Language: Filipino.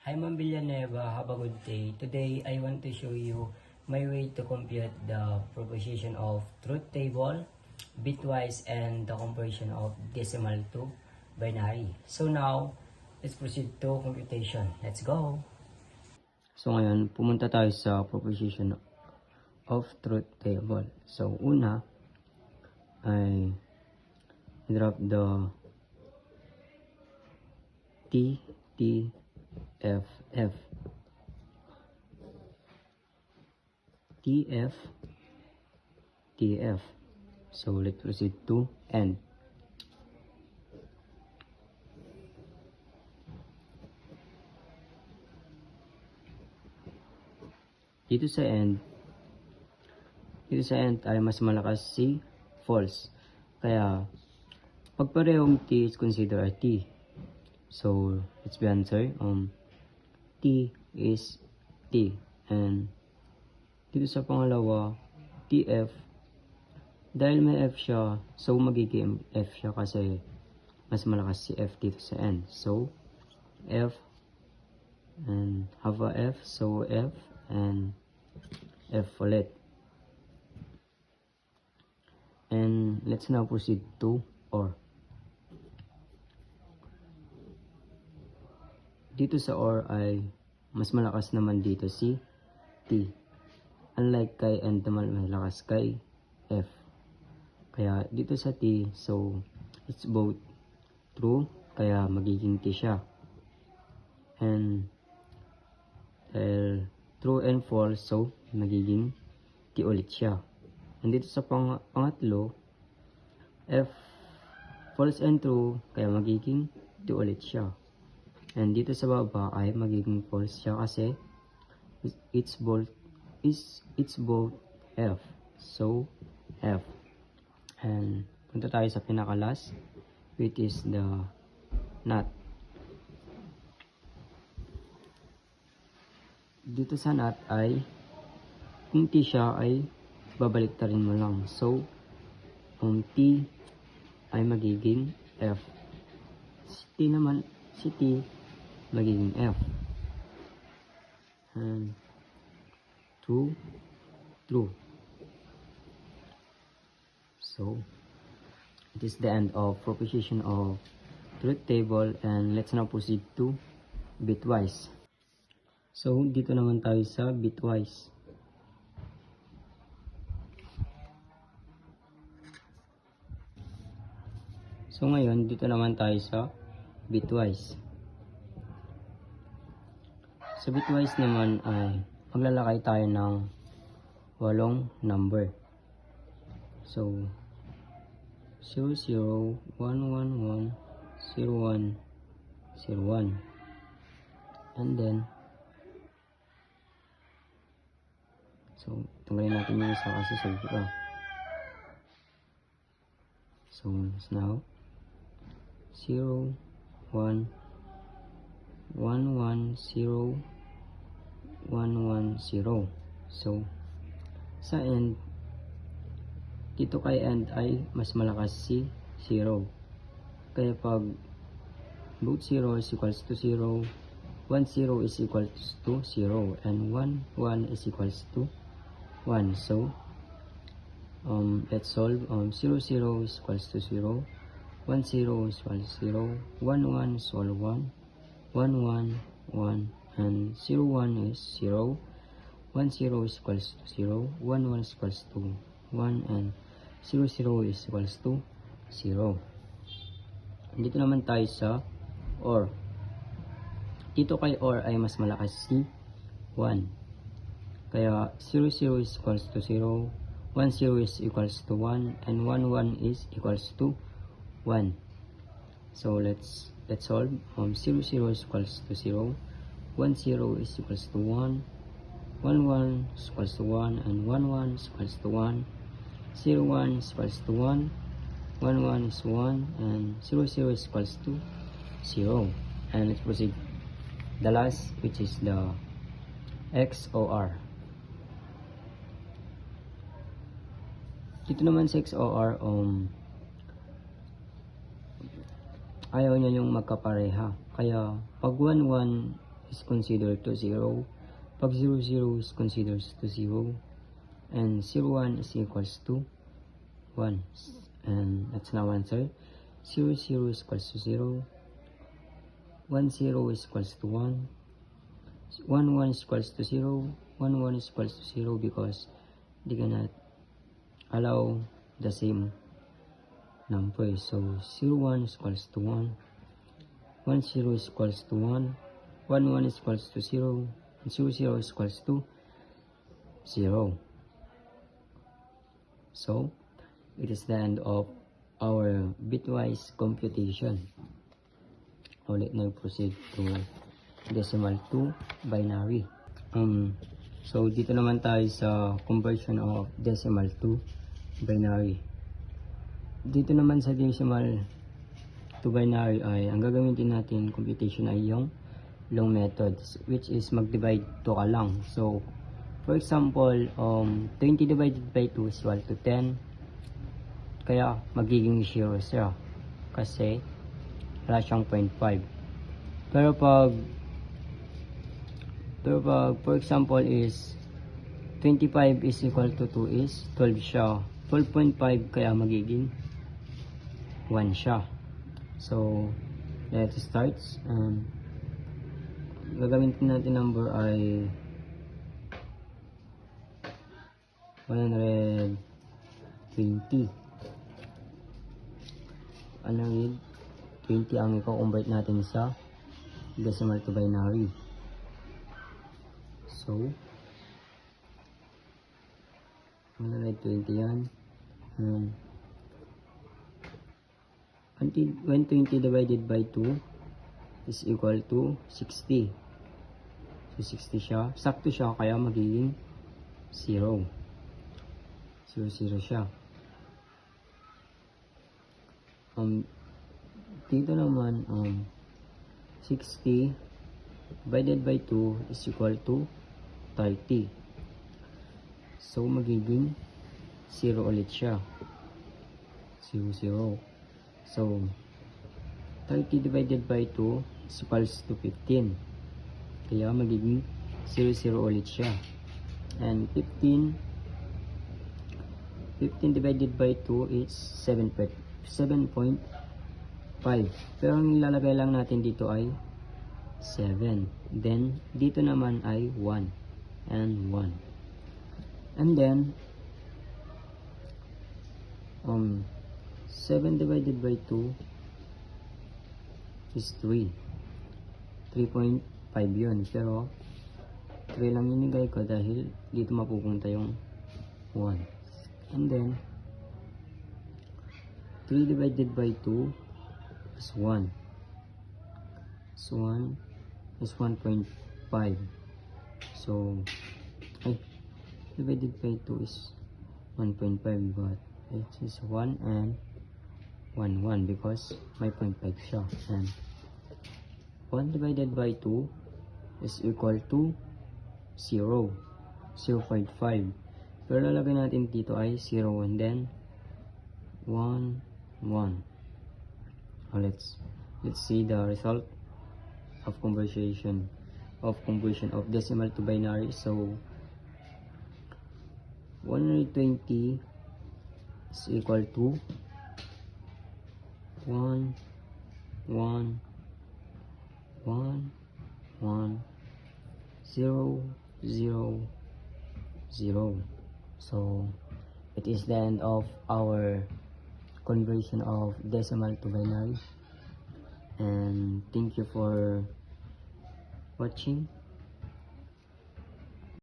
Hi Ma'am Villanueva, have a good day. Today, I want to show you my way to compute the proposition of truth table, bitwise, and the conversion of decimal to binary. So now, let's proceed to computation. Let's go! So ngayon, pumunta tayo sa proposition of truth table. So una, ay drop the T, T, F, F. TF, TF. So let's proceed to end. Dito sa end ay mas malakas si false. Kaya pag parehong T is considered a T. So let's be answer. T is T. And dito sa pangalawa, TF, dahil may F siya, so magiging F siya kasi mas malakas si F dito sa end. So F and have a F, so F and F ulit. And let's now proceed to OR. Dito sa OR ay mas malakas naman dito si T. Unlike kay end naman malakas kay F. Kaya dito sa T, so it's both true, kaya magiging T siya. And true and false, so magiging T ulit siya. And dito sa pangatlo, F false and true, kaya magiging T ulit siya. And dito sa baba ay magiging false siya kasi it's both F. So F. And punta tayo sa pinaka-last, which is the not. Dito sa not ay kung T siya ay babaliktarin mo lang. So T ay magiging F. Si T magiging F. And true. So it is the end of proposition of truth table, and let's now proceed to bitwise. So dito naman tayo sa bitwise. So ngayon dito naman tayo sa bitwise. Sa bitwise naman ay maglalakay tayo ng 8 number. So 0, 0, 1, 1, 1, 0, 1, 0, 1. And then, so tanggalin natin yung isa kasi sobra. So now 0, 1, 1, 1, 0, 1, 1, 0. So sa end, dito kay end ay mas malakas si 0. Kaya pag both 0 is equals to 0, 1, 0 is equals to 0, and 1, 1 is equals to 1. So let's solve. 0, 0 is equals to 0, 1, 0 is equals to 0, 1, 1 is equal to 1, 1, 1, 1, and 0, 1 is 0, 1, 0 is equals to 0, 1, 1 is equals to 1, and 0, 0 is equals to 0. Dito naman tayo sa OR. Dito kay OR ay mas malakas si 1. Kaya 0, 0 is equals to 0, 1, 0 is equals to 1, and 1, 1 is equals to 1. So let's solve. 0, 0 is equals to 0, 1, 0 is equals to 1, 1, 1 is equals to 1, and 1, 1 is equals to 1, 0, 1 is equals to 1, 1, 1 is 1, and 0, 0 is equals to 0. And let's proceed. The last, which is the XOR. Dito naman sa XOR, ayaw niya yung magkapareha. Kaya pag 1, 1 is considered to 0. Pag 0, 0 is considered to 0. And 0, 1 is equals to 1. And that's now answer. 0, 0 is equals to 0. 1, 0 is equals to 1. 1, 1 is equals to 0. 1, 1 is equals to 0 because they cannot allow the same number. So 0, 1 is equals to 1. 1, 0 is equals to 1. 1, 1 is equals to 0. And 0, 0 is equals to 0. So it is the end of our bitwise computation. Now let me proceed to decimal to binary. So dito naman tayo sa conversion of decimal to binary. Dito naman sa decimal to binary ay ang gagamitin natin computation ay yung long method, which is mag-divide to ka lang. So for example, 20 divided by 2 is equal to 10. Kaya magiging 0 siya kasi wala siyang 0.5. Pero pag for example is 25 is equal to 2 is 12 siya. 12.5 kaya magiging 1 siya. So let's start. Gagamitin natin number ay 120. 120 ang i-convert natin sa decimal to binary. So 120 yan. When 20 divided by 2 is equal to 60. So 60 siya. Sakto siya kaya magiging 0. 0, 0 siya. Dito naman 60 divided by 2 is equal to 30. So magiging 0 ulit siya. 0, 0. So 30 divided by 2 is equals to 15. Kaya magiging 0, 0 ulit siya. And 15 divided by 2 is 7.5. Pero ang ilalagay lang natin dito ay 7. Then dito naman ay 1 and 1. And then 7 divided by 2 is 3. 3.5 yun. Pero 3 lang inigay ko dahil dito mapupunta yung 1. And then 3 divided by 2 is 1. So 1 is 1.5. So divided by 2 is 1.5, but it is 1 and 1 because may 0.5 siya. And 1 divided by 2 is equal to 0. 0.5. Pero lalagay natin dito ay 0 and then 1, 1. Let's see the result of conversion of decimal to binary. So 120 is equal to 1, 1, 1, 1, 0, 0, 0. So it is the end of our conversion of decimal to binary. And thank you for watching.